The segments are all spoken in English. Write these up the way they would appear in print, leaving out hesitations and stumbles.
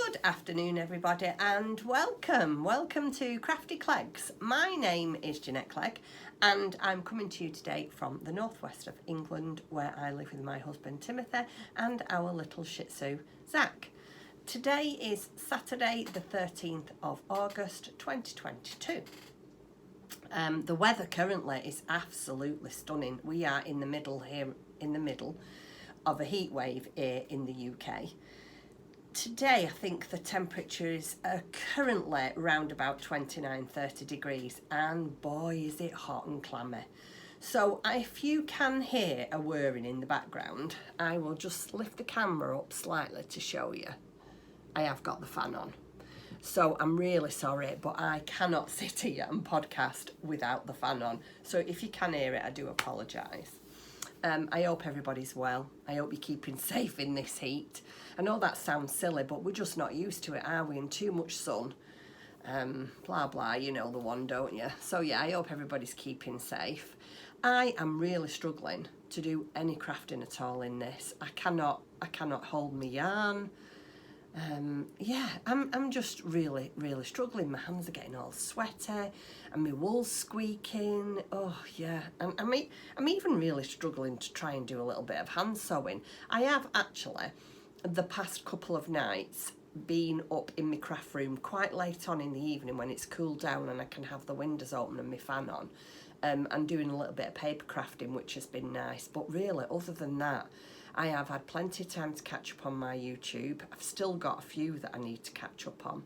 Good afternoon everybody and welcome to Crafty Clegs. My name is Jeanette Clegg and I'm coming to you today from the northwest of England where I live with my husband Timothy and our little Shih Tzu Zach. Today is Saturday the 13th of August 2022. The weather currently is absolutely stunning. We are in the middle of a heat wave here in the UK. Today I think the temperature is currently around about 29-30 degrees and boy is it hot and clammy. So if you can hear a whirring in the background, I will just lift the camera up slightly to show you. I have got the fan on. So I'm really sorry, but I cannot sit here and podcast without the fan on. So if you can hear it, I do apologise. I hope everybody's well. I hope you're keeping safe in this heat. I know that sounds silly, but we're just not used to it, are we? And too much sun. Blah, blah, you know the one, don't you? So yeah, I hope everybody's keeping safe. I am really struggling to do any crafting at all in this. I cannot hold my yarn. Yeah, I'm just really struggling. My hands are getting all sweaty and my wool's squeaking. Oh yeah, and I'm even really struggling to try and do a little bit of hand sewing. I have actually, the past couple of nights, been up in my craft room quite late on in the evening when it's cooled down and I can have the windows open and my fan on, and doing a little bit of paper crafting, which has been nice. But really, other than that, I have had plenty of time to catch up on my YouTube. I've still got a few that I need to catch up on.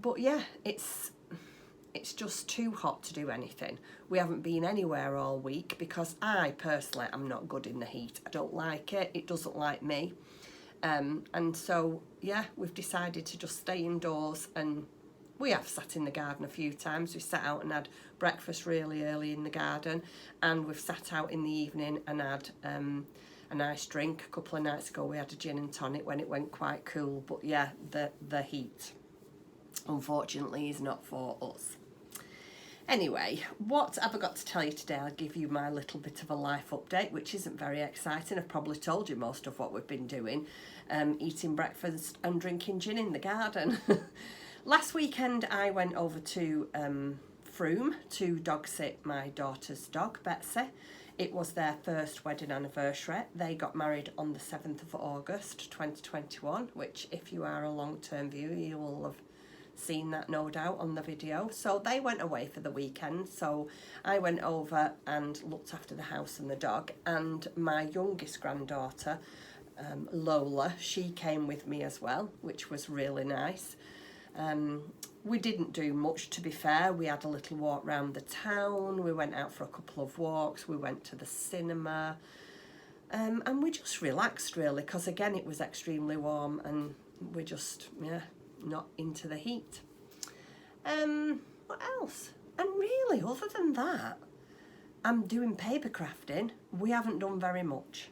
But yeah, it's just too hot to do anything. We haven't been anywhere all week because I personally am not good in the heat. I don't like it. It doesn't like me. And so, yeah, we've decided to just stay indoors, and we have sat in the garden a few times. We sat out and had breakfast really early in the garden, and we've sat out in the evening and had a nice drink. A couple of nights ago we had a gin and tonic when it went quite cool. But yeah, the heat unfortunately is not for us. Anyway, what have I got to tell you today? I'll give you my little bit of a life update, which isn't very exciting. I've probably told you most of what we've been doing. Eating breakfast and drinking gin in the garden. Last weekend I went over to Frome to dog sit my daughter's dog, Betsy. It was their first wedding anniversary. They got married on the 7th of August 2021, which if you are a long-term viewer you will have seen that no doubt on the video. So they went away for the weekend, so I went over and looked after the house and the dog, and my youngest granddaughter Lola, she came with me as well, which was really nice. We didn't do much, to be fair. We had a little walk around the town, we went out for a couple of walks, we went to the cinema, and we just relaxed really, because again it was extremely warm and we're just, yeah, not into the heat. What else? And really, other than that, I'm doing paper crafting. We haven't done very much,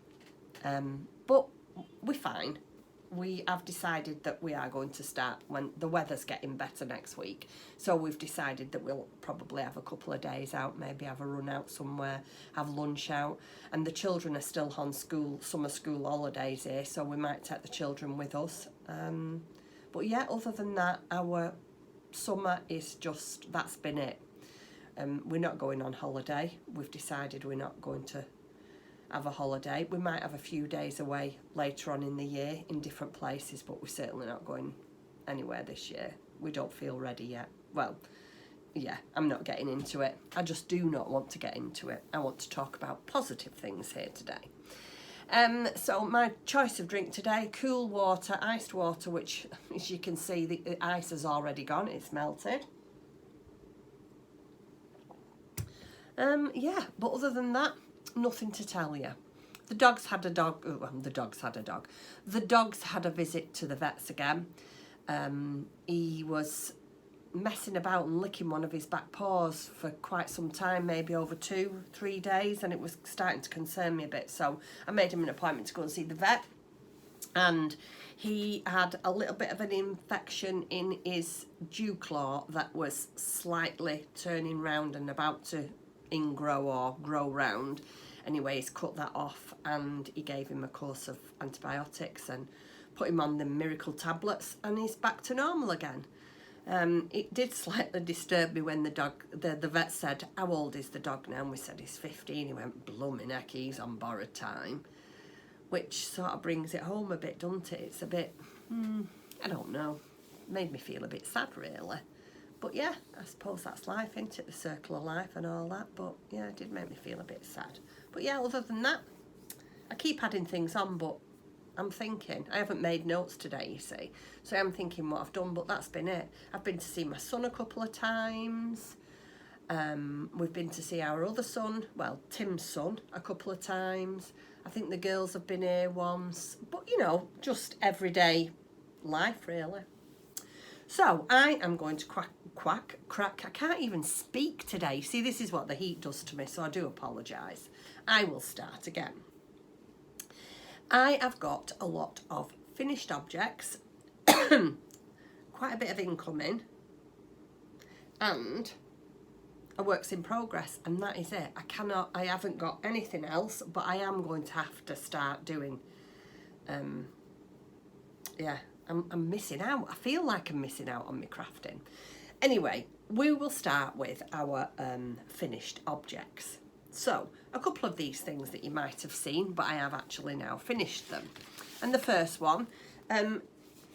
but we're fine. We have decided that we are going to start when the weather's getting better next week. So we've decided that we'll probably have a couple of days out, maybe have a run out somewhere, have lunch out. And the children are still on summer school holidays here, so we might take the children with us. But yeah, other than that, our summer is just, that's been it. We're not going on holiday. We've decided we're not going to have a holiday. We might have a few days away later on in the year in different places, but we're certainly not going anywhere this year. We don't feel ready yet. Well, yeah, I'm not getting into it. I just do not want to get into it. I want to talk about positive things here today. So my choice of drink today, cool water, iced water, which as you can see the ice has already gone, it's melted. Yeah, but other than that, nothing to tell you. The dogs had a dog. The dogs had a visit to the vets again. He was messing about and licking one of his back paws for quite some time, maybe over 2-3 days, and it was starting to concern me a bit. So I made him an appointment to go and see the vet, and he had a little bit of an infection in his dew claw that was slightly turning round and about to ingrow or grow round. Anyway, he's cut that off and he gave him a course of antibiotics and put him on the miracle tablets, and he's back to normal again. It did slightly disturb me when the vet said, how old is the dog now? And we said he's 15. He went, blooming heck, he's on borrowed time. Which sort of brings it home a bit, doesn't it? It's a bit, I don't know. Made me feel a bit sad, really. But yeah, I suppose that's life, isn't it? The circle of life and all that. But yeah, it did make me feel a bit sad. But yeah, other than that, I keep adding things on, but I'm thinking, I haven't made notes today, you see. So I'm thinking what I've done, but that's been it. I've been to see my son a couple of times. We've been to see our other son, well, Tim's son, a couple of times. I think the girls have been here once. But, you know, just everyday life, really. So I am going to crack. I can't even speak today. See, this is what the heat does to me, so I do apologise. I will start again. I have got a lot of finished objects, quite a bit of incoming, and a works in progress, and that is it. I haven't got anything else, but I am going to have to start doing, I'm missing out. I feel like I'm missing out on my crafting. Anyway, we will start with our finished objects. So, a couple of these things that you might have seen, but I have actually now finished them. And the first one,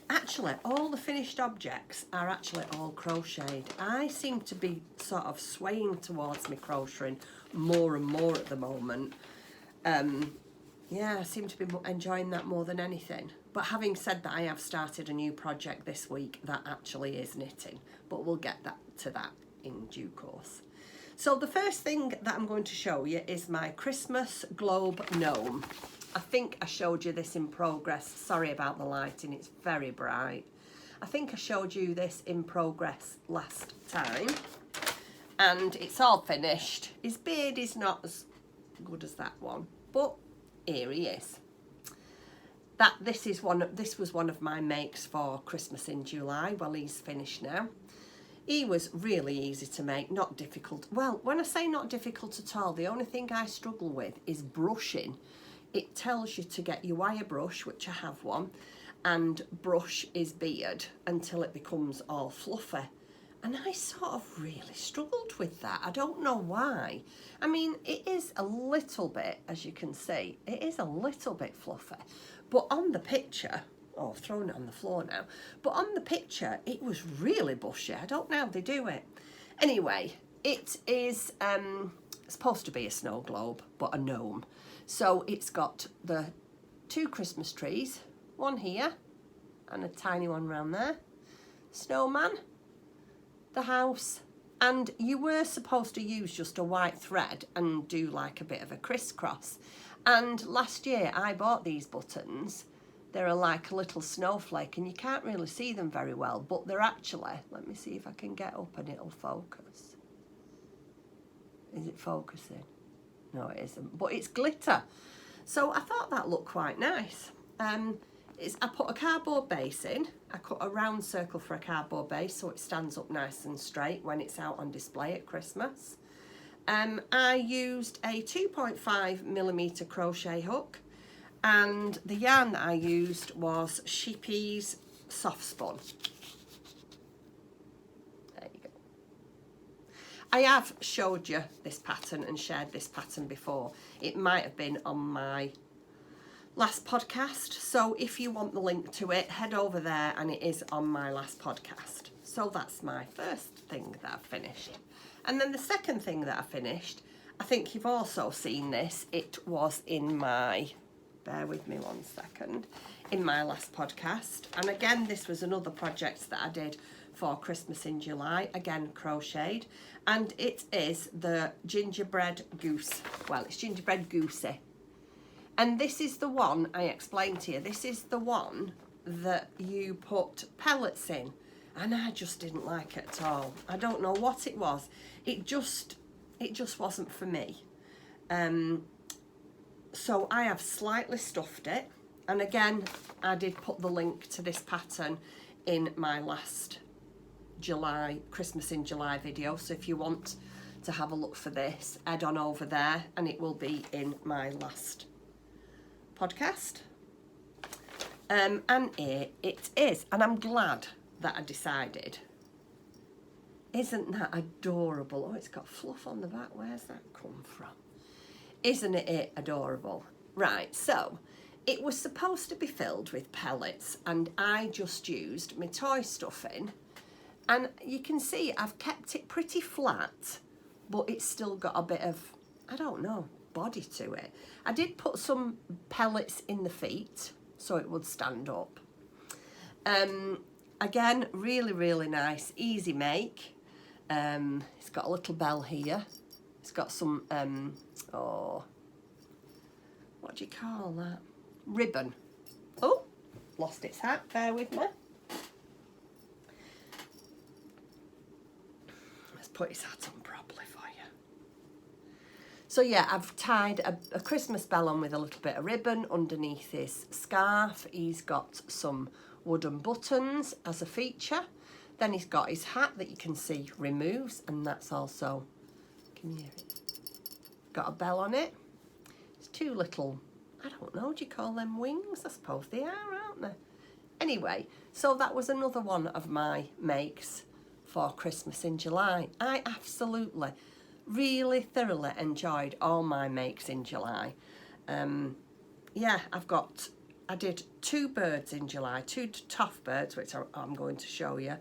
actually, all the finished objects are actually all crocheted. I seem to be sort of swaying towards me crocheting more and more at the moment. Yeah, I seem to be enjoying that more than anything. But having said that, I have started a new project this week that actually is knitting. But we'll get to that in due course. So the first thing that I'm going to show you is my Christmas globe gnome. I think I showed you this in progress. Sorry about the lighting, it's very bright. I think I showed you this in progress last time. And it's all finished. His beard is not as good as that one, but here he is. This was one of my makes for Christmas in July. Well, he's finished now. He was really easy to make, not difficult. Well, when I say not difficult at all, the only thing I struggle with is brushing. It tells you to get your wire brush, which I have one, and brush his beard until it becomes all fluffy. And I sort of really struggled with that. I don't know why. I mean, it is a little bit, as you can see, it is a little bit fluffy. But on the picture, oh, I've thrown it on the floor now. But on the picture, it was really bushy. I don't know how they do it. Anyway, it is supposed to be a snow globe, but a gnome. So it's got the 2 Christmas trees, one here and a tiny one around there. Snowman, the house, and you were supposed to use just a white thread and do like a bit of a crisscross. And last year I bought these buttons. They're like a little snowflake and you can't really see them very well, but they're actually, let me see if I can get up and it'll focus. Is it focusing? No, it isn't, but it's glitter. So I thought that looked quite nice. I put a cardboard base in. I cut a round circle for a cardboard base so it stands up nice and straight when it's out on display at Christmas. I used a 2.5mm crochet hook. And the yarn that I used was Sheepy's Soft Spun. There you go. I have showed you this pattern and shared this pattern before. It might have been on my last podcast. So if you want the link to it, head over there and it is on my last podcast. So that's my first thing that I've finished. And then the second thing that I finished, I think you've also seen this. It was in my... bear with me one second, in my last podcast. And again, this was another project that I did for Christmas in July, again crocheted, and it is the gingerbread goose. Well, it's gingerbread goosey. And this is the one I explained to you. This is the one that you put pellets in, and I just didn't like it at all. I don't know what it was. It just wasn't for me. So I have slightly stuffed it, and again I did put the link to this pattern in my last July Christmas in July video, so if you want to have a look for this, head on over there and it will be in my last podcast. And here it is. And I'm glad that I decided. Isn't that adorable? Oh, it's got fluff on the back. Where's that come from? Isn't it adorable? Right, so it was supposed to be filled with pellets, and I just used my toy stuffing. And you can see I've kept it pretty flat, but it's still got a bit of, I don't know, body to it. I did put some pellets in the feet so it would stand up. Again, really, really nice, easy make. It's got a little bell here. It's got some, what do you call that? Ribbon. Oh, lost its hat, bear with me. Let's put his hat on properly for you. So yeah, I've tied a Christmas bell on with a little bit of ribbon underneath his scarf. He's got some wooden buttons as a feature. Then he's got his hat that you can see removes, and that's also, can you hear it? Got a bell on it. It's two little, I don't know, do you call them wings? I suppose they are, aren't they? Anyway, so that was another one of my makes for Christmas in July. I absolutely, really thoroughly enjoyed all my makes in July. Yeah, I did 2 birds in July, 2 Toft birds, which I'm going to show you.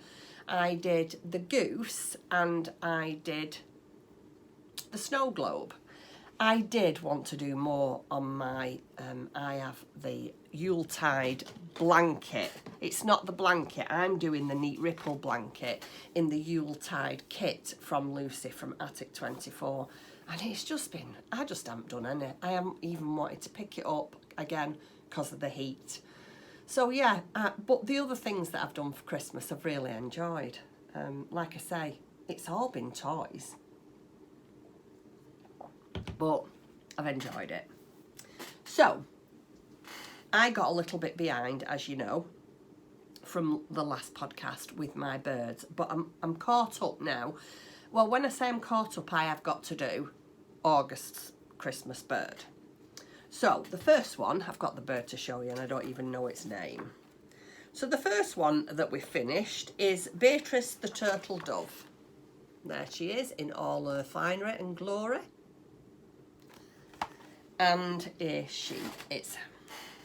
I did the goose and I did the snow globe. I did want to do more on my, I have the Yuletide blanket. It's not the blanket, I'm doing the neat ripple blanket in the Yuletide kit from Lucy from Attic 24. And it's just been, I just haven't done any. I haven't even wanted to pick it up again because of the heat. So yeah, but the other things that I've done for Christmas I've really enjoyed. Like I say, it's all been toys. But I've enjoyed it. So, I got a little bit behind, as you know, from the last podcast with my birds. But I'm caught up now. Well, when I say I'm caught up, I have got to do August's Christmas bird. So, the first one, I've got the bird to show you and I don't even know its name. So, the first one that we finished is Beatrice the turtle dove. There she is in all her finery and glory. And here she is.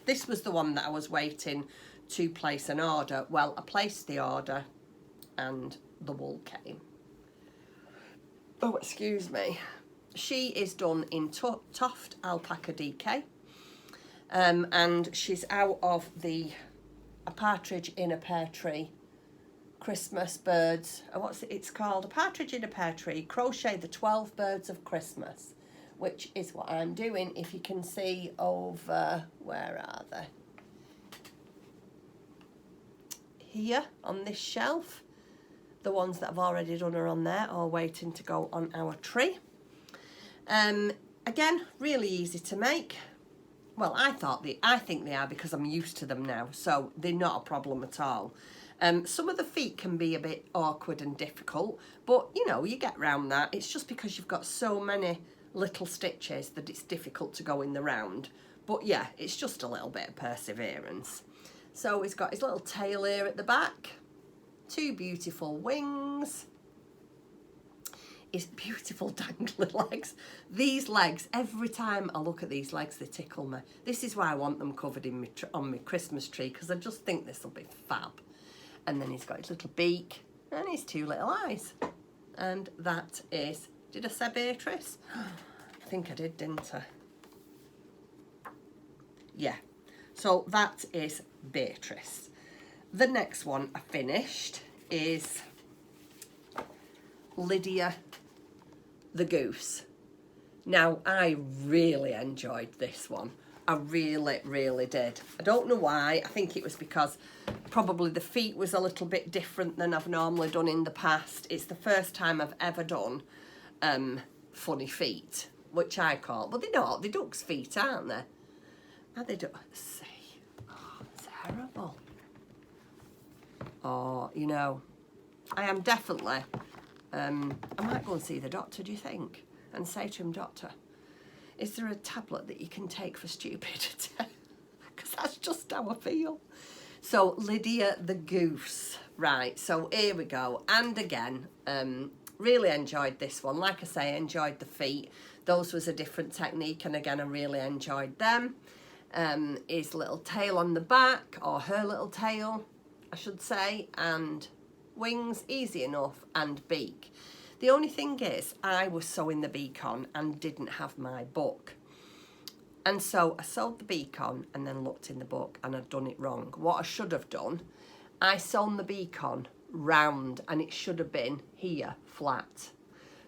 This was the one that I was waiting to place an order. Well, I placed the order and the wool came. Oh, excuse me. She is done in Toft Alpaca DK. And she's out of the A Partridge in a Pear Tree Christmas birds. What's it's called? A Partridge in a Pear Tree. Crochet the 12 Birds of Christmas. Which is what I'm doing. If you can see over, where are they? Here on this shelf. The ones that I've already done are on there, all waiting to go on our tree. Again, really easy to make. Well, I think they are because I'm used to them now, so they're not a problem at all. Some of the feet can be a bit awkward and difficult, but you know, you get round that. It's just because you've got so many little stitches that it's difficult to go in the round. But yeah, it's just a little bit of perseverance. So he's got his little tail here at the back, 2 beautiful wings, his beautiful dangly legs. These legs, every time I look at these legs, they tickle me. This is why I want them covered in on my Christmas tree, because I just think this will be fab. And then he's got his little beak and his 2 little eyes. And that is, did I say Beatrice? I think I did, didn't I? Yeah. So that is Beatrice. The next one I finished is Lydia the goose. Now, I really enjoyed this one. I really, really did. I don't know why. I think it was because probably the feet was a little bit different than I've normally done in the past. It's the first time I've ever done funny feet, which I call, but they're not, they're duck's feet, aren't they? Are they duck? See, oh, terrible. Oh, you know, I am definitely, I might go and see the doctor, do you think? And say to him, doctor, is there a tablet that you can take for stupidity? Because that's just how I feel. So Lydia the goose. Right, so here we go. And again, really enjoyed this one. Like I say, I enjoyed the feet. Those was a different technique, and again, I really enjoyed them. His little tail on the back, or her little tail, I should say, and wings, easy enough, and beak. The only thing is, I was sewing the beak on and didn't have my book. And so I sewed the beak on and then looked in the book and I'd done it wrong. What I should have done, I sewn the beak on round and it should have been here, flat.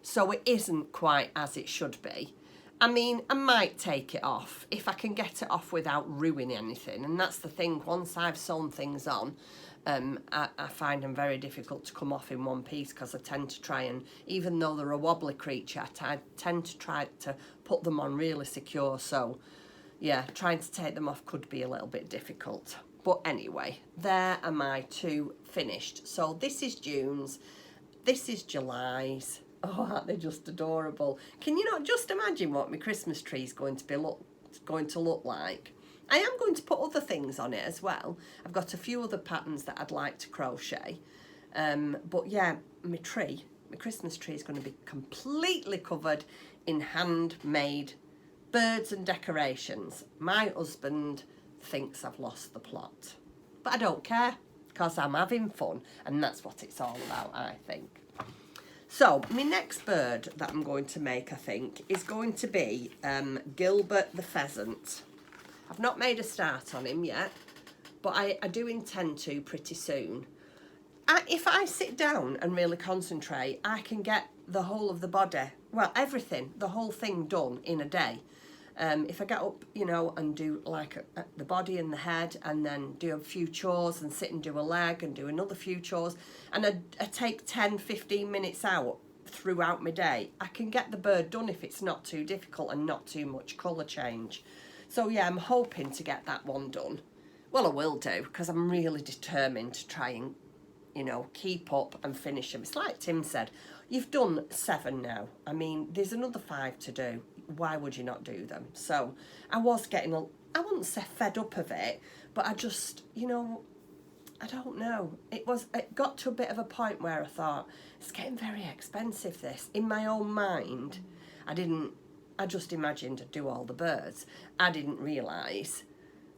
So it isn't quite as it should be. I mean, I might take it off if I can get it off without ruining anything. And that's the thing, once I've sewn things on, I find them very difficult to come off in one piece because I tend to try and, even though they're a wobbly creature, I tend to try to put them on really secure. So yeah, trying to take them off could be a little bit difficult. But anyway, there are my two finished. So this is June's, this is July's. Oh, aren't they just adorable? Can you not just imagine what my Christmas tree is going to look like? I am going to put other things on it as well. I've got a few other patterns that I'd like to crochet. But yeah, my Christmas tree is going to be completely covered in handmade birds and decorations. My husband thinks I've lost the plot. But I don't care, because I'm having fun, and that's what it's all about, I think. So, my next bird that I'm going to make, I think, is going to be Gilbert the pheasant. I've not made a start on him yet, but I do intend to pretty soon. If I sit down and really concentrate, I can get the whole of the body, well, everything, the whole thing done in a day. If I get up, you know, and do like the body and the head, and then do a few chores and sit and do a leg and do another few chores, and I take 10-15 minutes out throughout my day, I can get the bird done if it's not too difficult and not too much colour change. So yeah, I'm hoping to get that one done. Well, I will do, because I'm really determined to try and, you know, keep up and finish them. It's like Tim said, you've done 7 now. I mean, there's another 5 to do. Why would you not do them? So I was getting, I wouldn't say fed up of it, but I just, you know, I don't know. It got to a bit of a point where I thought, it's getting very expensive, this. In my own mind, I just imagined I'd do all the birds. I didn't realise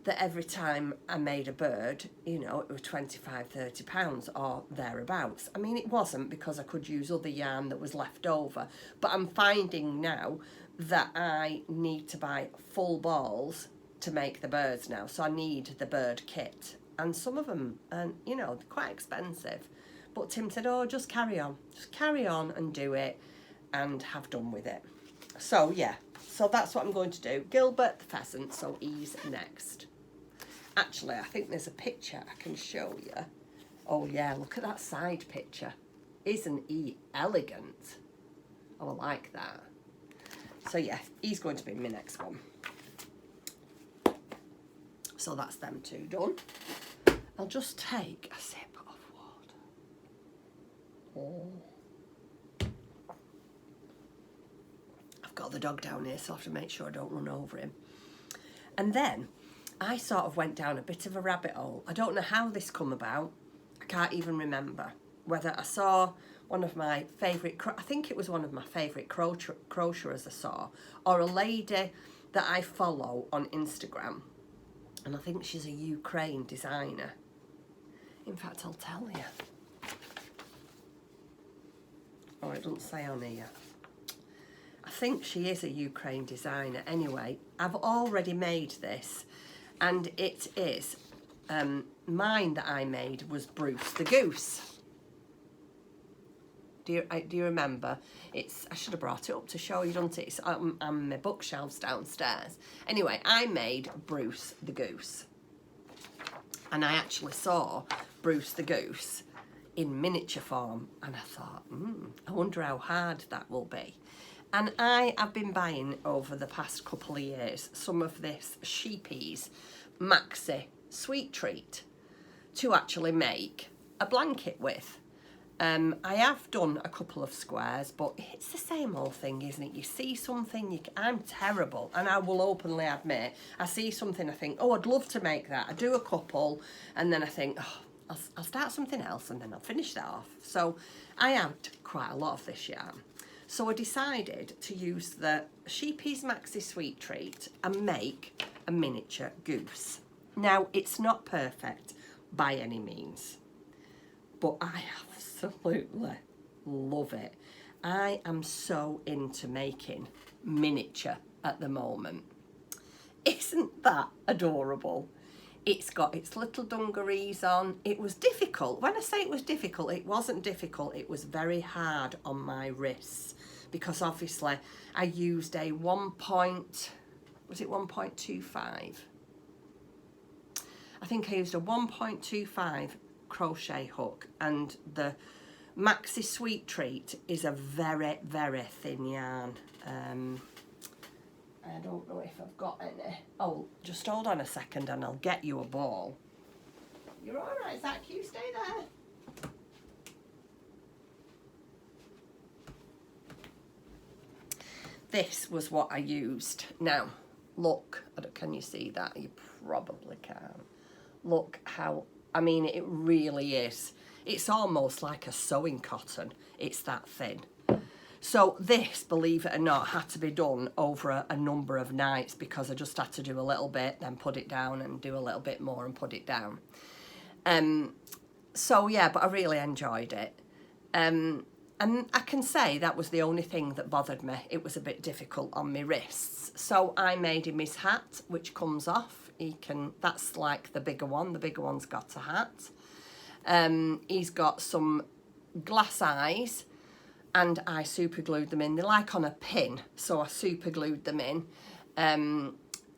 that every time I made a bird, you know, it was £25-30 or thereabouts. I mean, it wasn't, because I could use other yarn that was left over. But I'm finding now that I need to buy full balls to make the birds now. So I need the bird kit. And some of them, you know, they're quite expensive. But Tim said, oh, just carry on. Just carry on and do it and have done with it. So yeah, so that's what I'm going to do. Gilbert the pheasant, so he's next. Actually, I think there's a picture I can show you. Oh yeah, look at that side picture. Isn't he elegant? Oh, I like that. So yeah, he's going to be my next one. So that's them two done. I'll just take a sip of water. Oh. I've got the dog down here, so I have to make sure I don't run over him. And then I sort of went down a bit of a rabbit hole. I don't know how this come about. I can't even remember whether I saw one of my favourite, I think it was one of my favourite crocheters I saw, or a lady that I follow on Instagram. And I think she's a Ukraine designer. In fact, I'll tell you. Oh, it doesn't say on here. I think she is a Ukraine designer. Anyway, I've already made this, and it is, mine that I made was Bruce the goose. Do you remember? I should have brought it up to show you, don't it? It's on my bookshelves downstairs. Anyway, I made Bruce the goose. And I actually saw Bruce the goose in miniature form. And I thought, I wonder how hard that will be. And I have been buying over the past couple of years some of this Sheepies Maxi Sweet Treat to actually make a blanket with. I have done a couple of squares, but it's the same old thing, isn't it? You see something, I'm terrible, and I will openly admit, I see something, I think, oh, I'd love to make that. I do a couple, and then I think, oh, I'll start something else, and then I'll finish that off. So I had quite a lot of this yarn. So I decided to use the Sheepy's Maxi Sweet Treat and make a miniature goose. Now, it's not perfect by any means, but I absolutely love it. I am so into making miniature at the moment. Isn't that adorable? It's got its little dungarees on. It was difficult. When I say it was difficult, it wasn't difficult. It was very hard on my wrists because obviously I used a 1.25? I think I used a 1.25 crochet hook, and the Maxi Sweet Treat is a very, very thin yarn. I don't know if I've got any. Oh, just hold on a second and I'll get you a ball. You're all right, Zach, you stay there. This was what I used. Now, look, can you see that? You probably can. Look how, I mean, it really is. It's almost like a sewing cotton. It's that thin. So this, believe it or not, had to be done over a number of nights because I just had to do a little bit, then put it down and do a little bit more and put it down. So yeah, but I really enjoyed it. And I can say that was the only thing that bothered me. It was a bit difficult on my wrists. So I made him his hat, which comes off. That's like the bigger one. The bigger one's got a hat. He's got some glass eyes, and I super glued them in. They're like on a pin, so I super glued them in.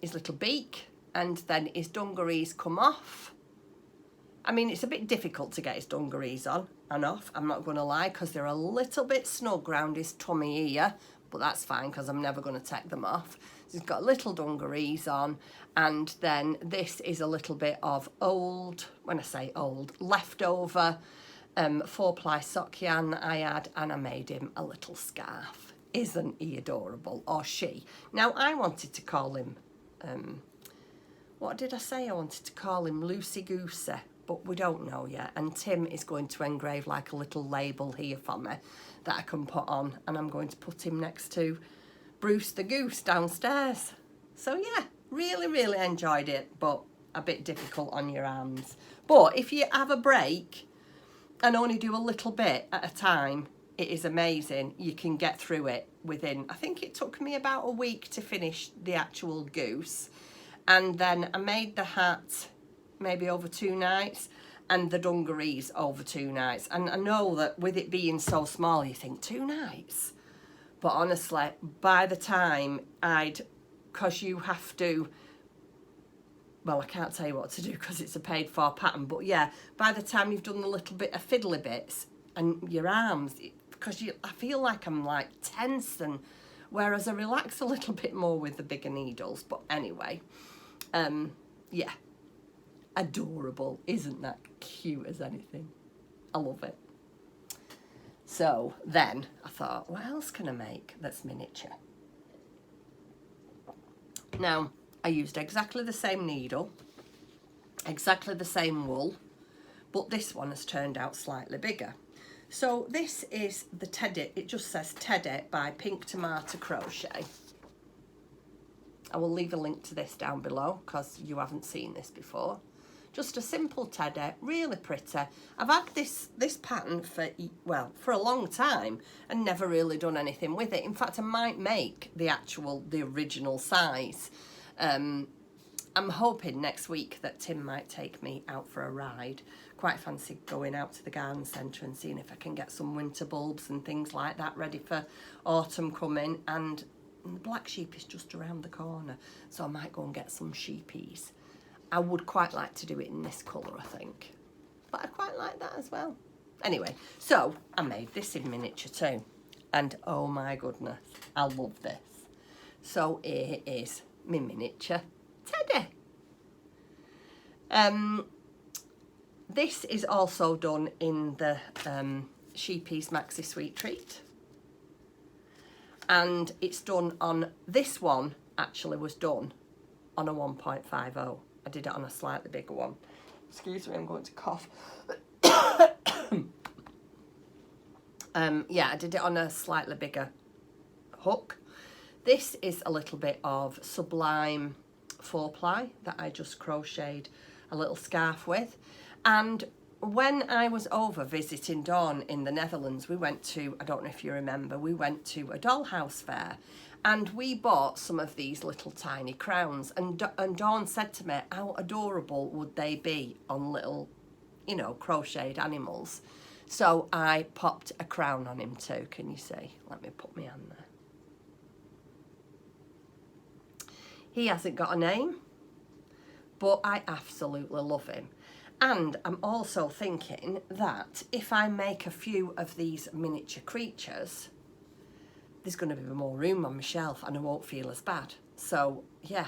His little beak, and then his dungarees come off. I mean, it's a bit difficult to get his dungarees on and off, I'm not going to lie, because they're a little bit snug round his tummy here, but that's fine because I'm never going to take them off. So he's got little dungarees on, and then this is a little bit of old, when I say old, leftover 4-ply sock yarn that I had, and I made him a little scarf. Isn't he adorable? Or she. Now, I wanted to call him, what did I say? I wanted to call him Loosey Goosey, but we don't know yet. And Tim is going to engrave like a little label here for me that I can put on, and I'm going to put him next to Bruce the Goose downstairs. So yeah, really, really enjoyed it, but a bit difficult on your hands. But if you have a break and only do a little bit at a time, it is amazing. You can get through it within, I think it took me about a week to finish the actual goose. And then I made the hat maybe over 2 nights, and the dungarees over 2 nights. And I know that with it being so small, you think 2 nights. But honestly, by the time because you have to, well, I can't tell you what to do because it's a paid for pattern, but yeah, by the time you've done the little bit of fiddly bits and your arms, because I feel like I'm like tense, and whereas I relax a little bit more with the bigger needles. But anyway, yeah, adorable. Isn't that cute as anything? I love it. So then I thought, what else can I make that's miniature? Now, I used exactly the same needle, exactly the same wool, but this one has turned out slightly bigger. So this is the Teddy, it just says Teddy by Pink Tomato Crochet. I will leave a link to this down below because you haven't seen this before. Just a simple teddy, really pretty. I've had this pattern for a long time and never really done anything with it. In fact, I might make the original size. I'm hoping next week that Tim might take me out for a ride. Quite fancy going out to the garden centre and seeing if I can get some winter bulbs and things like that ready for autumn coming. And the black sheep is just around the corner, so I might go and get some sheepies. I would quite like to do it in this colour, I think. But I quite like that as well. Anyway, so I made this in miniature too. And oh my goodness, I love this. So here is my miniature teddy. This is also done in the Sheepy's Maxi Sweet Treat. And it's done on, this one actually was done on a 1.50. I did it on a slightly bigger one. Excuse me, I'm going to cough. Yeah, I did it on a slightly bigger hook. This is a little bit of Sublime 4-ply that I just crocheted a little scarf with. And when I was over visiting Dawn in the Netherlands, we went to, I don't know if you remember, we went to a dollhouse fair and we bought some of these little tiny crowns, and Dawn said to me, how adorable would they be on little, you know, crocheted animals. So I popped a crown on him too, can you see? Let me put my hand there. He hasn't got a name, but I absolutely love him. And I'm also thinking that if I make a few of these miniature creatures, there's going to be more room on my shelf and I won't feel as bad. So yeah,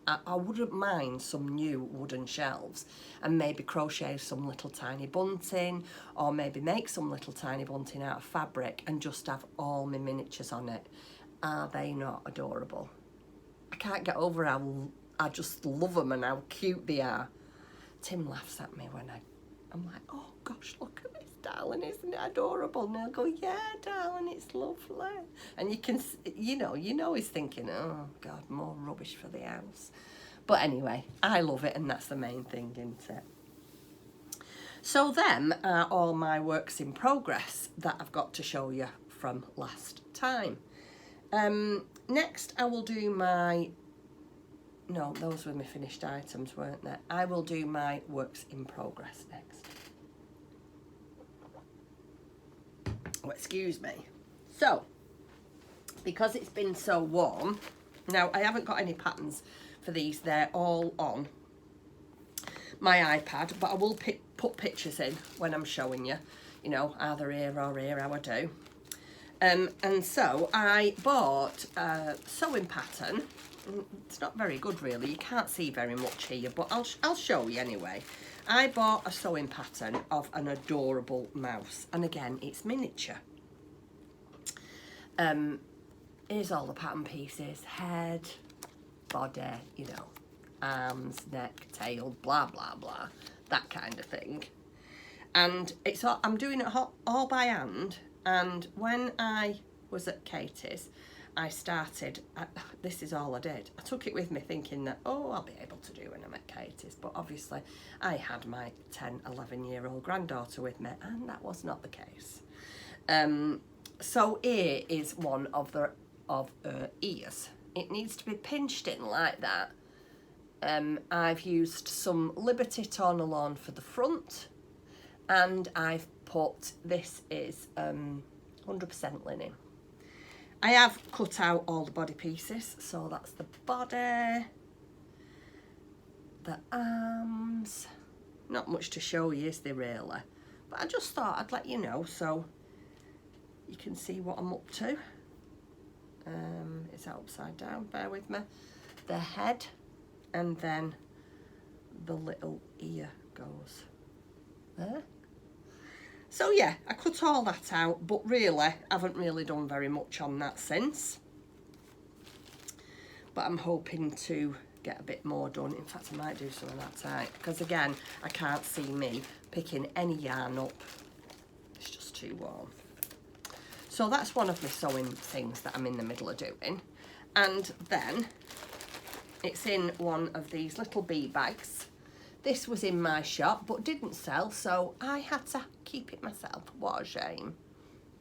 I wouldn't mind some new wooden shelves and maybe crochet some little tiny bunting, or maybe make some little tiny bunting out of fabric and just have all my miniatures on it. Are they not adorable? I can't get over how I just love them and how cute they are. Tim laughs at me when I'm like, oh gosh, look at this, darling, isn't it adorable? And he'll go, yeah, darling, it's lovely. And you can, you know he's thinking, oh God, more rubbish for the house. But anyway, I love it, and that's the main thing, isn't it? So them are all my works in progress that I've got to show you from last time. Next I will do my, no, those were my finished items, weren't they? I will do my works in progress next. Oh, excuse me. So, because it's been so warm, now I haven't got any patterns for these, they're all on my iPad, but I will put pictures in when I'm showing you, you know, either here or here, how I do. And so I bought a sewing pattern. It's not very good really, you can't see very much here, but I'll show you anyway. I bought a sewing pattern of an adorable mouse, and again it's miniature. Here's all the pattern pieces: head, body, you know, arms, neck, tail, blah blah blah, that kind of thing. And it's all, I'm doing it all by hand. And when I was at Katie's, I started, this is all I did. I took it with me thinking that, oh, I'll be able to do when I'm at Katie's. But obviously I had my 10, 11-year-old granddaughter with me, and that was not the case. So here is one of her ears. It needs to be pinched in like that. I've used some Liberty Tornalon for the front, and I've put, this is 100% linen. I have cut out all the body pieces, so that's the body, the arms. Not much to show you, is there really? But I just thought I'd let you know so you can see what I'm up to. It's upside down, bear with me. The head, and then the little ear goes there. So yeah, I cut all that out, but really, I haven't really done very much on that since. But I'm hoping to get a bit more done. In fact, I might do some of that tonight, because again, I can't see me picking any yarn up. It's just too warm. So that's one of my sewing things that I'm in the middle of doing. And then it's in one of these little bee bags. This was in my shop but didn't sell, so I had to keep it myself. What a shame.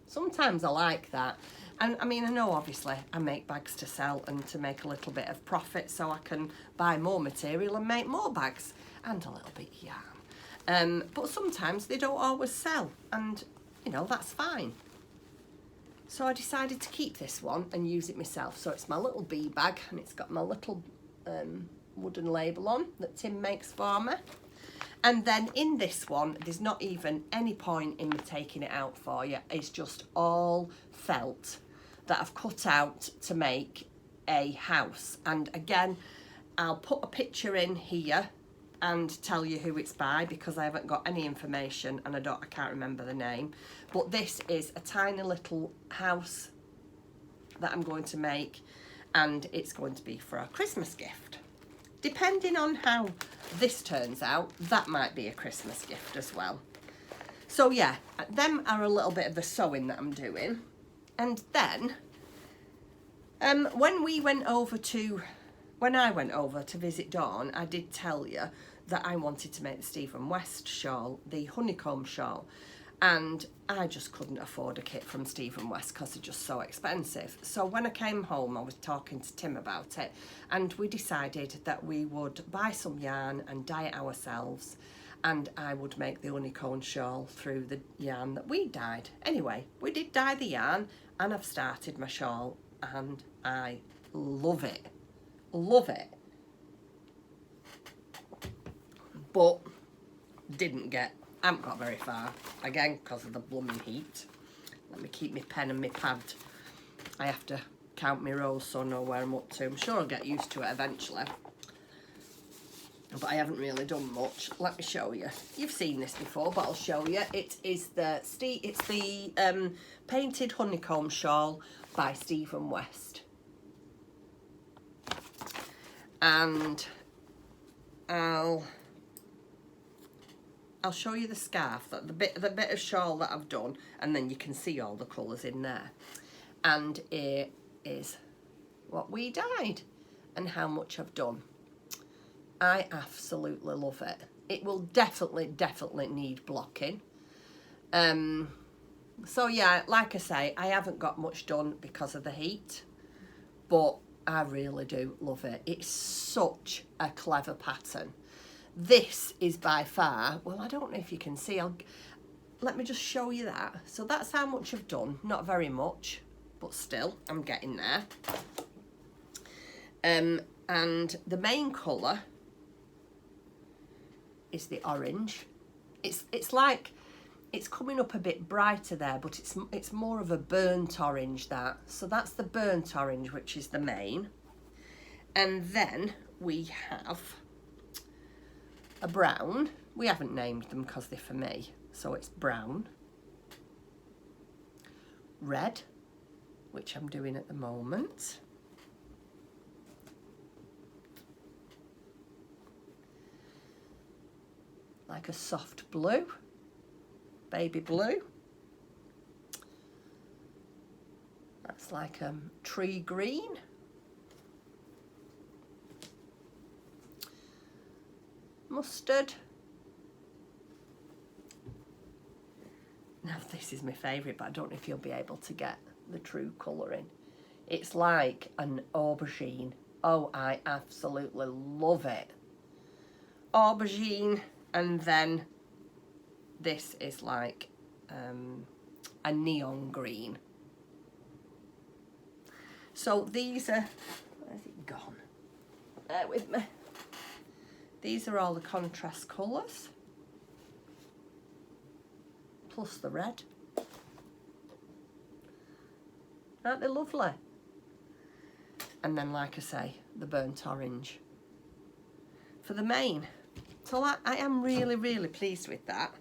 Sometimes I like that. And I mean, I know obviously I make bags to sell and to make a little bit of profit so I can buy more material and make more bags and a little bit of yarn. But sometimes they don't always sell, and you know, that's fine. So I decided to keep this one and use it myself. So it's my little bee bag, and it's got my little wooden label on that Tim makes for me. And then in this one, there's not even any point in me taking it out for you. It's just all felt that I've cut out to make a house. And again, I'll put a picture in here and tell you who it's by, because I haven't got any information and I can't remember the name. But this is a tiny little house that I'm going to make, and it's going to be for a Christmas gift. Depending on how this turns out, that might be a Christmas gift as well. So yeah, them are a little bit of the sewing that I'm doing. And then when I went over to visit Dawn, I did tell you that I wanted to make the Stephen West shawl, the Honeycomb shawl, and I just couldn't afford a kit from Stephen West because they're just so expensive. So when I came home, I was talking to Tim about it, and we decided that we would buy some yarn and dye it ourselves, and I would make the honeycomb shawl through the yarn that we dyed. Anyway, we did dye the yarn, and I've started my shawl, and I love it. Love it. But I haven't got very far, again because of the blooming heat. Let me keep my pen and my pad. I have to count my rows so I know where I'm up to. I'm sure I'll get used to it eventually, but I haven't really done much. Let me show you. You've seen this before, but I'll show you. It is the painted honeycomb shawl by Stephen West, and I'll show you the scarf, the bit of shawl that I've done, and then you can see all the colours in there. And it is what we dyed and how much I've done. I absolutely love it. It will definitely need blocking. So yeah, like I say, I haven't got much done because of the heat, but I really do love it. It's such a clever pattern. This is by far, well, I don't know if you can see, let me just show you that. So that's how much I've done, not very much, but still, I'm getting there. And the main colour is the orange. It's like, it's coming up a bit brighter there, but it's more of a burnt orange, that. So that's the burnt orange, which is the main. And then we have a brown. We haven't named them because they're for me, so it's brown, red, which I'm doing at the moment, like a soft blue, baby blue, that's like a tree green, mustard. Now this is my favourite, but I don't know if you'll be able to get the true colouring. It's like an aubergine. Oh, I absolutely love it. Aubergine, and then this is like a neon green. So these are, where's it gone? Bear with me. These are all the contrast colours, plus the red. Aren't they lovely? And then, like I say, the burnt orange for the main. So I am really pleased with that.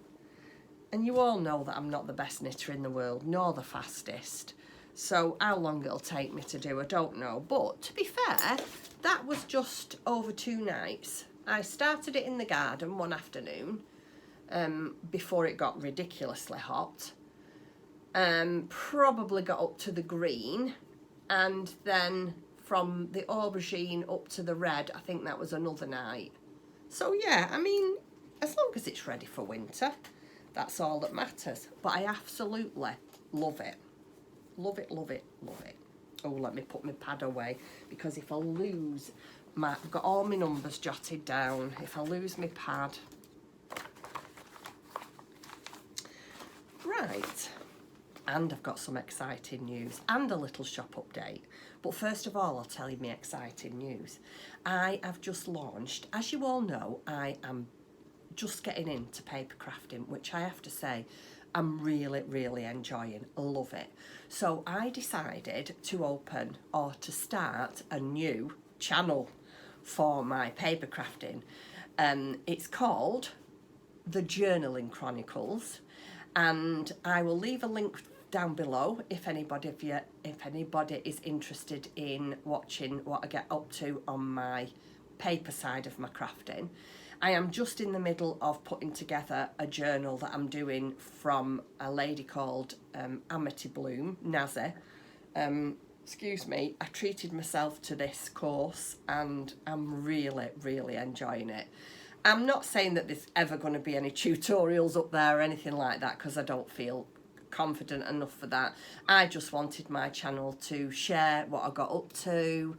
And you all know that I'm not the best knitter in the world, nor the fastest. So how long it'll take me to do, I don't know. But to be fair, that was just over 2 nights. I started it in the garden one afternoon before it got ridiculously hot. Probably got up to the green, and then from the aubergine up to the red, I think that was another night. So yeah, I mean, as long as it's ready for winter, that's all that matters. But I absolutely love it. Love it, love it, love it. Oh, let me put my pad away, because if I lose I've got all my numbers jotted down. If I lose my pad. Right. And I've got some exciting news and a little shop update. But first of all, I'll tell you my exciting news. I have just launched, as you all know, I am just getting into paper crafting, which I have to say, I'm really enjoying. I love it. So I decided to open, or to start, a new channel for my paper crafting. It's called The Journaling Chronicles, and I will leave a link down below if anybody is interested in watching what I get up to on my paper side of my crafting. I am just in the middle of putting together a journal that I'm doing from a lady called Amity Bloom, Nazi. Excuse me, I treated myself to this course and I'm really, really enjoying it. I'm not saying that there's ever going to be any tutorials up there or anything like that, because I don't feel confident enough for that. I just wanted my channel to share what I got up to,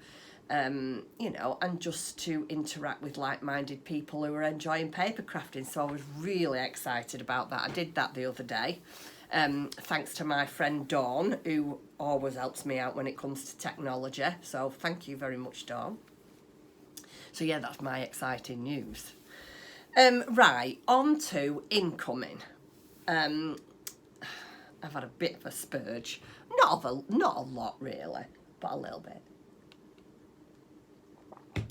you know, and just to interact with like-minded people who are enjoying paper crafting. So I was really excited about that. I did that the other day, thanks to my friend Dawn, who always helps me out when it comes to technology. So thank you very much, Dawn. So yeah, that's my exciting news. Right, on to incoming. I've had a bit of a spurge. Not a lot really, but a little bit.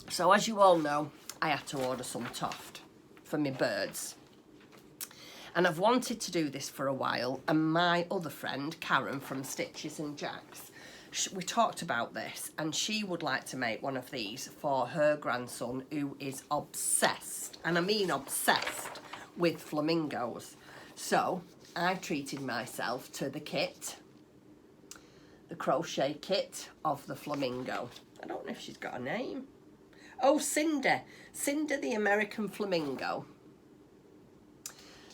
So as you all know, I had to order some Toft for my birds. And I've wanted to do this for a while, and my other friend, Karen from Stitches and Jacks, we talked about this, and she would like to make one of these for her grandson, who is obsessed, and I mean obsessed, with flamingos. So I treated myself to the kit, the crochet kit of the flamingo. I don't know if she's got a name. Oh, Cinder the American flamingo.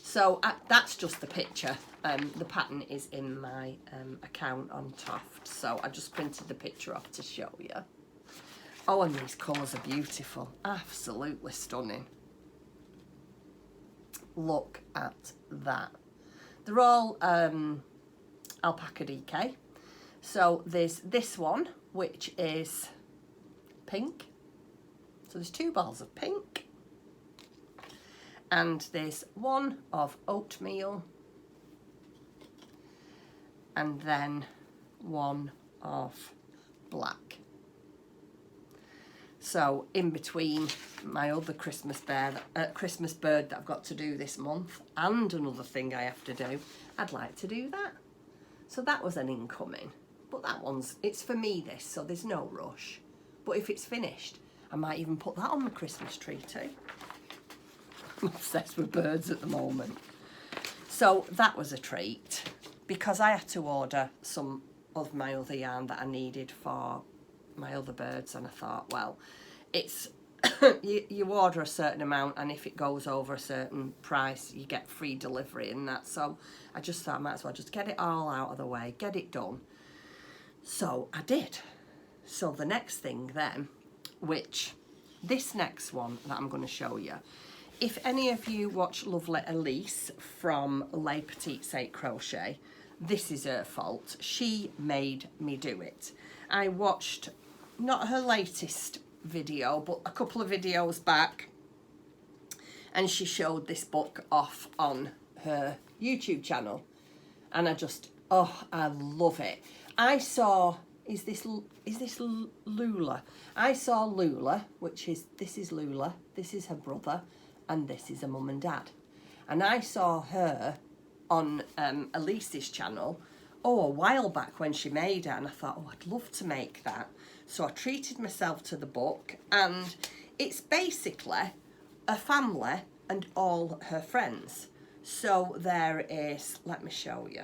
So that's just the picture. The pattern is in my account on Toft, so I just printed the picture off to show you. Oh, and these colours are beautiful, absolutely stunning. Look at that. They're all alpaca DK. So there's this one, which is pink. So there's 2 balls of pink. And there's one of oatmeal. And then one of black. So in between my other Christmas bird that I've got to do this month, and another thing I have to do, I'd like to do that. So that was an incoming. But that one's, it's for me this, so there's no rush. But if it's finished, I might even put that on my Christmas tree too. I'm obsessed with birds at the moment. So that was a treat, because I had to order some of my other yarn that I needed for my other birds, and I thought, well, it's you order a certain amount, and if it goes over a certain price, you get free delivery and that. So I just thought I might as well just get it all out of the way, get it done. So I did. So the next thing then, which this next one that I'm going to show you, if any of you watch lovely Elise from Petite Say Crochet, this is her fault. She made me do it. I watched, not her latest video, but a couple of videos back, and she showed this book off on her YouTube channel, and I just, oh, I love it. I saw, is this Lula? I saw Lula, which is, this is Lula, this is her brother, and this is a mum and dad. And I saw her on Elise's channel, oh, a while back when she made it, and I thought, oh, I'd love to make that. So I treated myself to the book, and it's basically a family and all her friends. So there is, let me show you.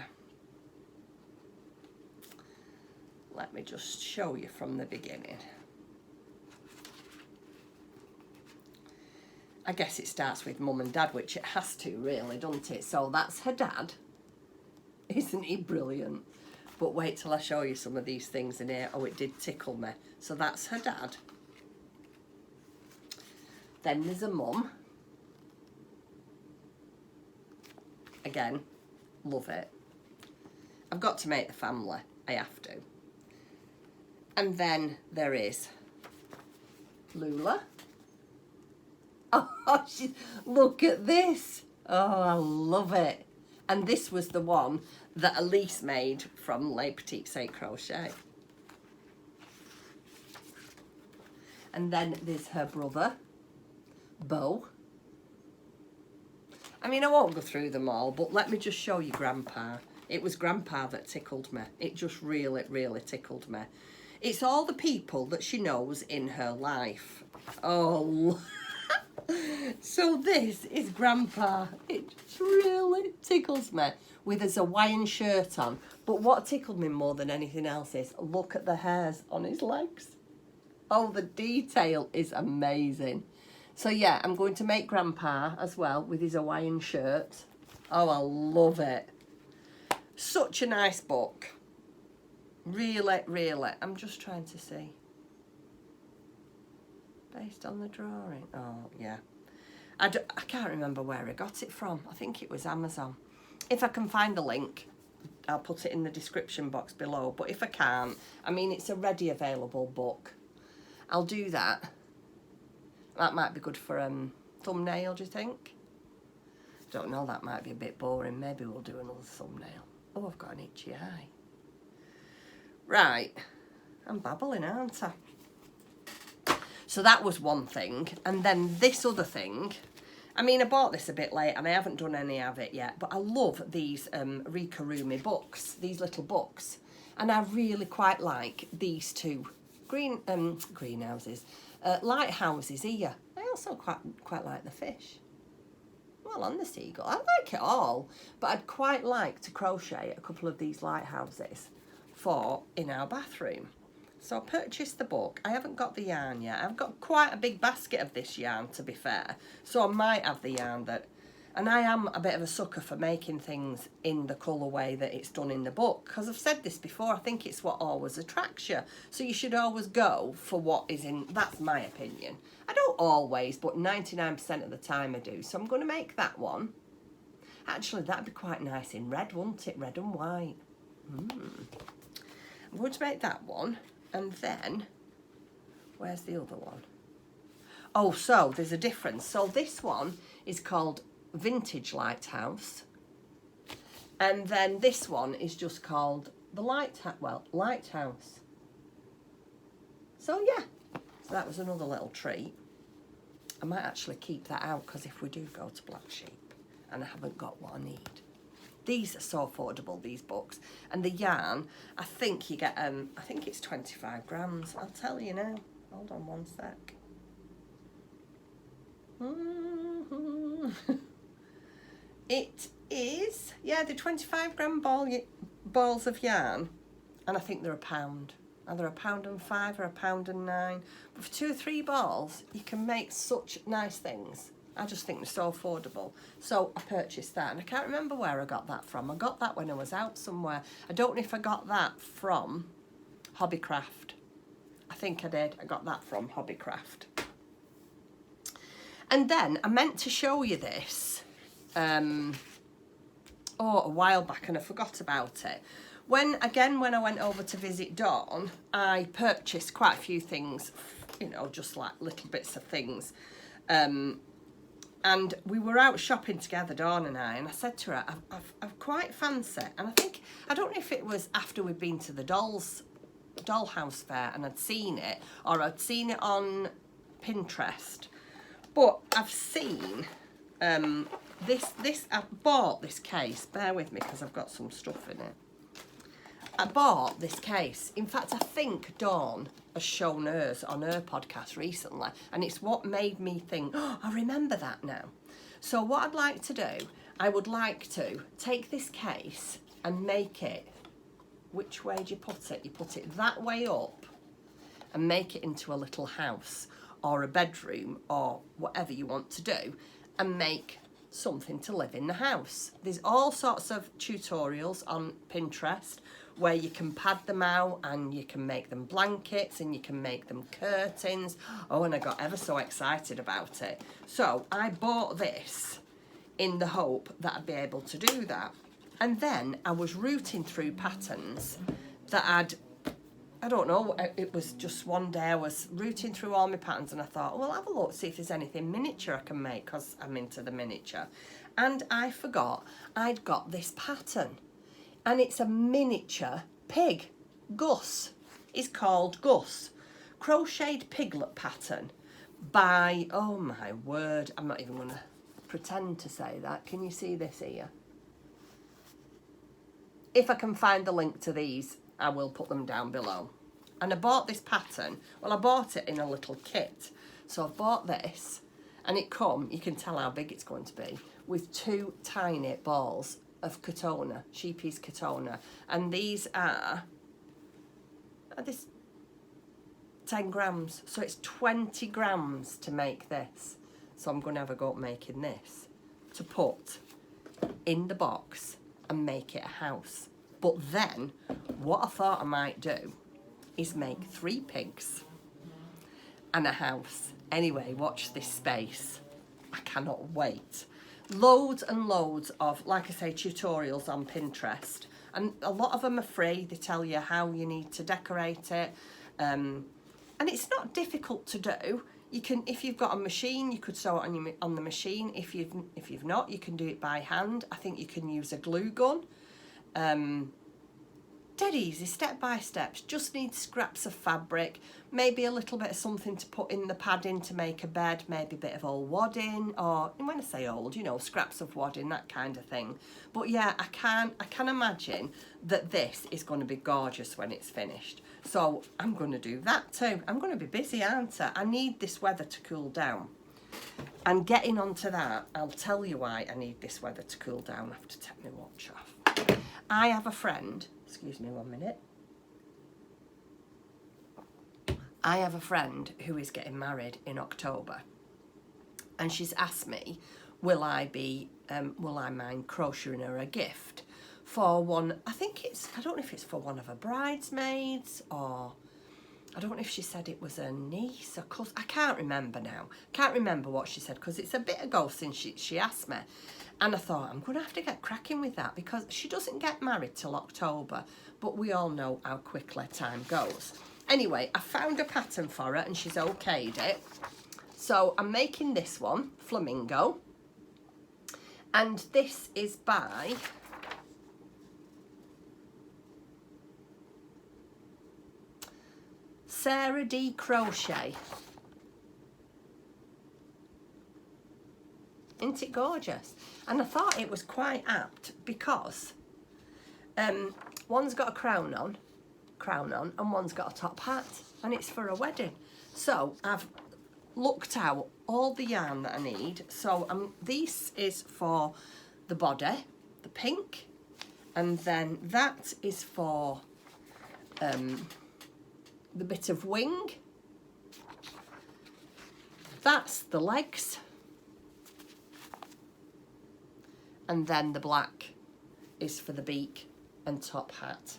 Let me just show you from the beginning. I guess it starts with mum and dad, which it has to really, doesn't it? So that's her dad. Isn't he brilliant? But wait till I show you some of these things in here. Oh, it did tickle me. So that's her dad. Then there's a mum. Again, love it. I've got to make the family. I have to. And then there is Lula. Oh, look at this. Oh, I love it. And this was the one that Elise made from Les Petite Say Crochet. And then there's her brother, Beau. I mean, I won't go through them all, but let me just show you Grandpa. It was Grandpa that tickled me. It just really, really tickled me. It's all the people that she knows in her life. Oh, so this is Grandpa. It really tickles me with his Hawaiian shirt on. But what tickled me more than anything else is look at the hairs on his legs. Oh, the detail is amazing. So yeah, I'm going to make Grandpa as well with his Hawaiian shirt. Oh, I love it. Such a nice book. Really, really. I'm just trying to see. Based on the drawing. Oh, yeah. I can't remember where I got it from. I think it was Amazon. If I can find the link, I'll put it in the description box below. But if I can't, I mean, it's a ready available book. I'll do that. That might be good for thumbnail, do you think? Don't know, that might be a bit boring. Maybe we'll do another thumbnail. Oh, I've got an itchy eye. Right. I'm babbling, aren't I? So that was one thing. And then this other thing, I mean, I bought this a bit late and I haven't done any of it yet, but I love these amigurumi books, these little books. And I really quite like these two greenhouses, lighthouses here. I also quite like the fish. Well, and the seagull. I like it all, but I'd quite like to crochet a couple of these lighthouses for in our bathroom. So I purchased the book. I haven't got the yarn yet. I've got quite a big basket of this yarn, to be fair. So I might have the yarn that... And I am a bit of a sucker for making things in the colourway that it's done in the book. Because I've said this before, I think it's what always attracts you. So you should always go for what is in... That's my opinion. I don't always, but 99% of the time I do. So I'm going to make that one. Actually, that'd be quite nice in red, wouldn't it? Red and white. I'm going to make that one. And then, where's the other one? Oh, so there's a difference. So this one is called Vintage Lighthouse. And then this one is just called the Lighthouse. So yeah, so that was another little treat. I might actually keep that out because if we do go to Black Sheep and I haven't got what I need. These are so affordable, these books. And the yarn, I think you get, I think it's 25 grams. I'll tell you now. Hold on one sec. It is, yeah, the 25 gram balls of yarn. And I think they're £1. Either £1.05 or £1.09. But for 2 or 3 balls, you can make such nice things. I just think they're so affordable. So I purchased that, and I can't remember where I got that from. I got that when I was out somewhere. I don't know if I got that from Hobbycraft. I think I did. I got that from Hobbycraft. And then I meant to show you this a while back, and I forgot about it. When I went over to visit Dawn, I purchased quite a few things, you know, just like little bits of things. And we were out shopping together, Dawn and I said to her, I quite fancy, and I don't know if it was after we'd been to the dollhouse fair and I'd seen it, or I'd seen it on Pinterest, but I've seen this, I bought this case, bear with me because I've got some stuff in it. I bought this case. In fact, I think Dawn has shown hers on her podcast recently, and it's what made me think, oh, I remember that now. So what I'd like to do, I would like to take this case and make it, which way do you put it? You put it that way up and make it into a little house or a bedroom or whatever you want to do, and make something to live in the house. There's all sorts of tutorials on Pinterest where you can pad them out and you can make them blankets and you can make them curtains. Oh, and I got ever so excited about it. So I bought this in the hope that I'd be able to do that. And then I was rooting through patterns that I don't know, it was just one day I was rooting through all my patterns and I thought, well, have a look, see if there's anything miniature I can make because I'm into the miniature. And I forgot I'd got this pattern. And it's a miniature pig. Goose. It's called Goose. Crocheted piglet pattern by, oh my word, I'm not even going to pretend to say that. Can you see this here? If I can find the link to these, I will put them down below. And I bought this pattern. Well, I bought it in a little kit. So I've bought this, and it come, you can tell how big it's going to be, with 2 tiny balls of Katona, sheepies Katona. And these are this 10 grams. So it's 20 grams to make this. So I'm going to have a go at making this to put in the box and make it a house. But then what I thought I might do is make 3 pigs and a house. Anyway, watch this space. I cannot wait. Loads and loads of, like I say, tutorials on Pinterest, and a lot of them are free. They tell you how you need to decorate it, and it's not difficult to do. You can, if you've got a machine, you could sew it on the machine. If you've not, you can do it by hand. I think you can use a glue gun. Dead easy, step by steps. Just need scraps of fabric, maybe a little bit of something to put in the padding to make a bed, maybe a bit of old wadding, or when I say old, you know, scraps of wadding, that kind of thing. But yeah, I can imagine that this is going to be gorgeous when it's finished. So I'm going to do that too. I'm going to be busy, aren't I? I need this weather to cool down. And getting onto that, I'll tell you why I need this weather to cool down. I have to take my watch off. I have a friend, excuse me 1 minute. I have a friend who is getting married in October, and she's asked me, will I mind crocheting her a gift for one, I don't know if it's for one of her bridesmaids, or I don't know if she said it was her niece or cousin. I can't remember now. Can't remember what she said because it's a bit ago since she asked me. And I thought, I'm going to have to get cracking with that because she doesn't get married till October. But we all know how quickly time goes. Anyway, I found a pattern for her and she's okayed it. So I'm making this one, Flamingo. And this is by Sarah D. Crochet. Isn't it gorgeous? And I thought it was quite apt because one's got a crown on, and one's got a top hat, and it's for a wedding. So I've looked out all the yarn that I need. So this is for the body, the pink, and then that is for the bit of wing. That's the legs. And then the black is for the beak and top hat.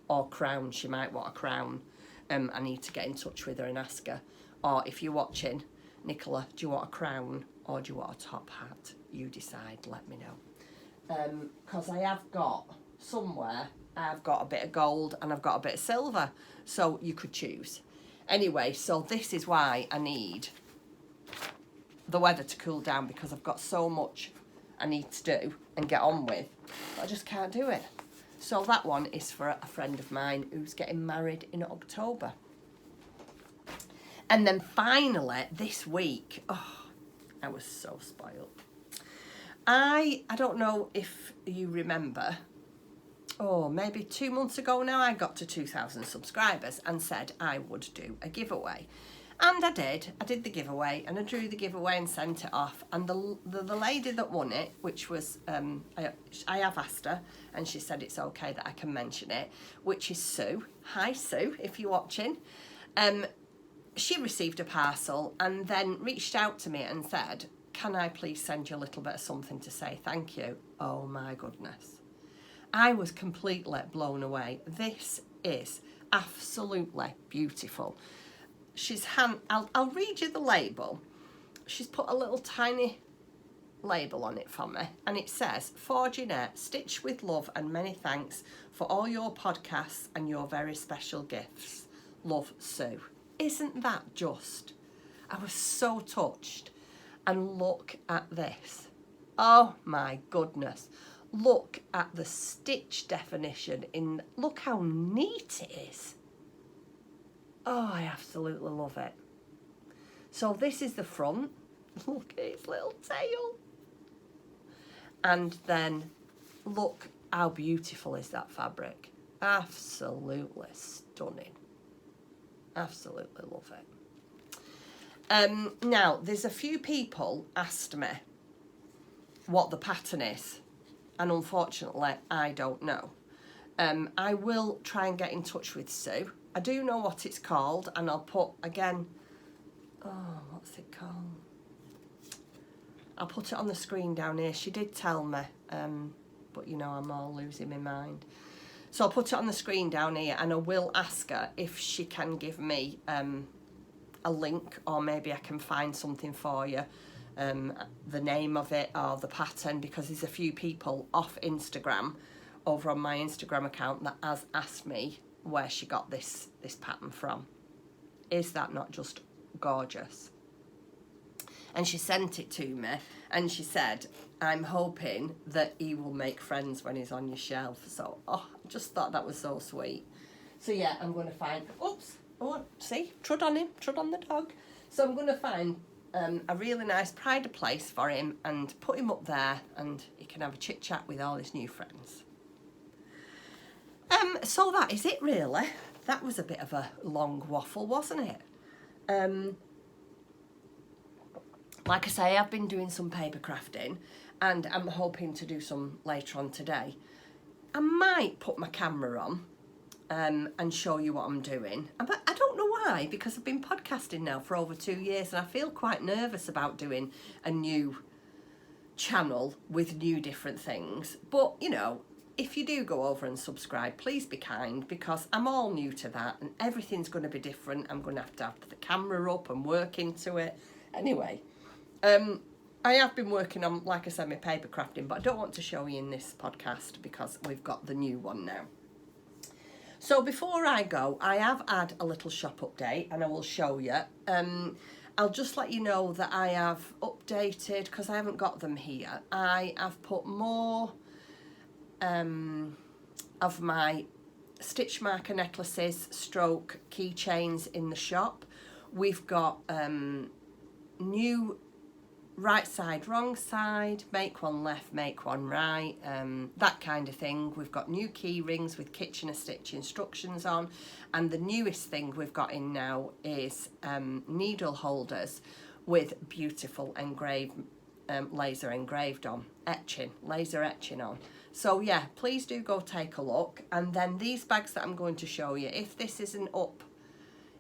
Or crown, she might want a crown. I need to get in touch with her and ask her. Or if you're watching, Nicola, do you want a crown or do you want a top hat? You decide, let me know. Because I have got, somewhere, I've got a bit of gold and I've got a bit of silver. So you could choose. Anyway, so this is why I need the weather to cool down, because I've got so much I need to do and get on with, but I just can't do it. So that one is for a friend of mine who's getting married in October. And then finally this week, oh, I was so spoiled. I don't know if you remember, maybe 2 months ago now, I got to 2,000 subscribers and said I would do a giveaway. And I did the giveaway, and I drew the giveaway and sent it off. And the lady that won it, which was, I have asked her, and she said it's okay that I can mention it, which is Sue. Hi Sue, if you're watching. She received a parcel and then reached out to me and said, can I please send you a little bit of something to say thank you? Oh my goodness. I was completely blown away. This is absolutely beautiful. I'll read you the label. She's put a little tiny label on it for me, and it says, for Jeanette, stitched with love and many thanks for all your podcasts and your very special gifts. Love, Sue. Isn't that just? I was so touched. And look at this. Oh my goodness. Look at the stitch definition. Look how neat it is. Oh, I absolutely love it. So this is the front. Look at its little tail. And then look how beautiful is that fabric. Absolutely stunning. Absolutely love it. Now, there's a few people asked me what the pattern is, and unfortunately I don't know. I will try and get in touch with Sue. I do know what it's called, and I'll put again, oh, what's it called? I'll put it on the screen down here. She did tell me, but you know, I'm all losing my mind. So I'll put it on the screen down here, and I will ask her if she can give me a link, or maybe I can find something for you, the name of it or the pattern, because there's a few people off Instagram, over on my Instagram account, that has asked me where she got this pattern from. Is that not just gorgeous? And she sent it to me, and she said, I'm hoping that he will make friends when he's on your shelf. So, oh, I just thought that was so sweet. So yeah, I'm going to find, oops, oh, see, trod on him, trod on the dog. So I'm going to find a really nice pride place for him and put him up there, and he can have a chit chat with all his new friends. So that is it really. That was a bit of a long waffle, wasn't it? Like I say, I've been doing some paper crafting, and I'm hoping to do some later on today. I might put my camera on and show you what I'm doing. But I don't know why, because I've been podcasting now for over 2 years, and I feel quite nervous about doing a new channel with new different things. But, you know, if you do go over and subscribe, please be kind, because I'm all new to that, and everything's going to be different. I'm going to have the camera up and work into it. Anyway, I have been working on, like I said, my paper crafting, but I don't want to show you in this podcast because we've got the new one now. So before I go, I have had a little shop update, and I will show you. I'll just let you know that I have updated, because I haven't got them here. I have put more of my stitch marker necklaces stroke keychains in the shop. We've got new right side, wrong side, make one left, make one right, that kind of thing. We've got new key rings with Kitchener stitch instructions on, and the newest thing we've got in now is needle holders with beautiful engraved laser engraved on, laser etching on. So yeah, please do go take a look. And then these bags that I'm going to show you, if this isn't up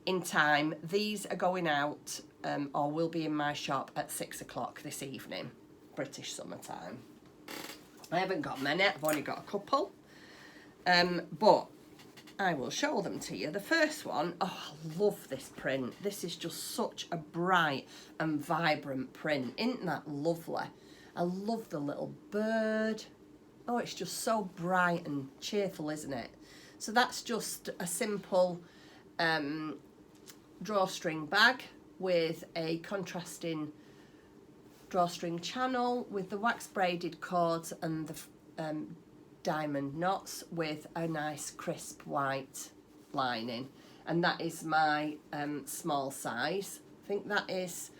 in time, these are going out or will be in my shop at 6 o'clock this evening, British summertime. I haven't got many, I've only got a couple, but I will show them to you. The first one, oh, I love this print. This is just such a bright and vibrant print. Isn't that lovely? I love the little bird. Oh, it's just so bright and cheerful, isn't it? So that's just a simple drawstring bag with a contrasting drawstring channel with the wax braided cords and the diamond knots with a nice crisp white lining. And that is my small size. I think that is,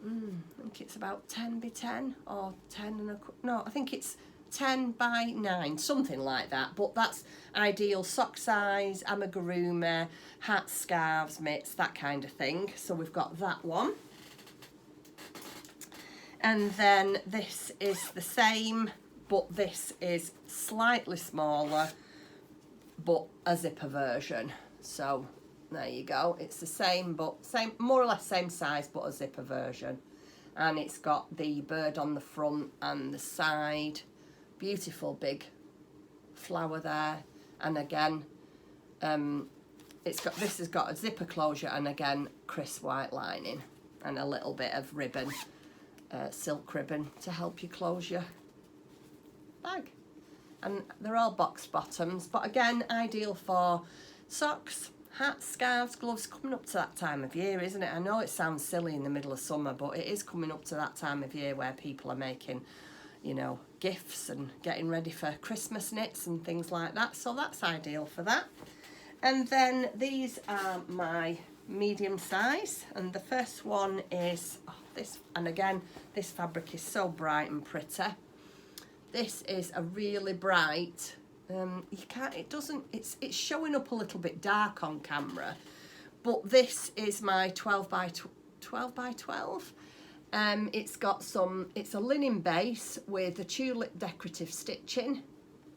I think it's about 10 by 10 or 10 and a, no, I think it's 10 by 9, something like that. But that's ideal sock size, amigurumi, hats, scarves, mitts, that kind of thing. So we've got that one. And then this is the same, but this is slightly smaller, but a zipper version. So there you go. It's the same, but same, more or less same size, but a zipper version. And it's got the bird on the front and the side. Beautiful big flower there. And again, this has got a zipper closure and again crisp white lining and a little bit of ribbon, silk ribbon to help you close your bag. And they're all box bottoms, but again ideal for socks, hats, scarves, gloves, coming up to that time of year, isn't it? I know it sounds silly in the middle of summer, but it is coming up to that time of year where people are making, you know, gifts and getting ready for Christmas knits and things like that. So that's ideal for that. And then these are my medium size, and the first one is, oh, this, and again, this fabric is so bright and pretty. This is a really bright, you can't, it doesn't, it's showing up a little bit dark on camera, but this is my 12 by 12. It's got some, it's a linen base with a tulip decorative stitching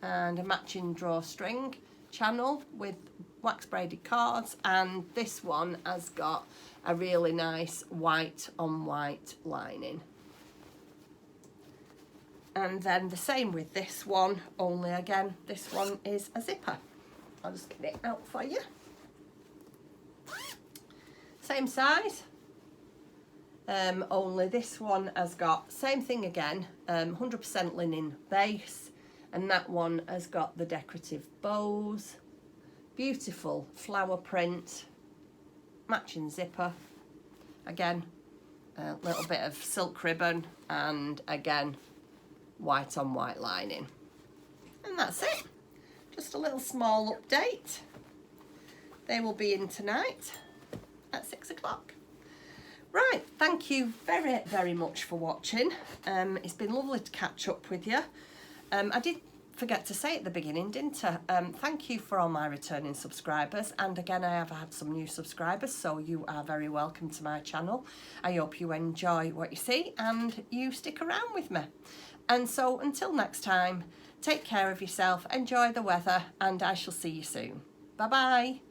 and a matching drawstring channel with wax braided cords, and this one has got a really nice white on white lining. And then the same with this one, only again, this one is a zipper. I'll just get it out for you. Same size, only this one has got, same thing again, 100% linen base, and that one has got the decorative bows, beautiful flower print, matching zipper, again, a little bit of silk ribbon, and again, white on white lining. And that's it. Just a little small update. They will be in tonight at 6 o'clock. Right, thank you very, very much for watching. It's been lovely to catch up with you. I did forget to say at the beginning, didn't I? Thank you for all my returning subscribers, and again I have had some new subscribers, so you are very welcome to my channel. I hope you enjoy what you see and you stick around with me. And so until next time, take care of yourself, enjoy the weather, and I shall see you soon. Bye bye.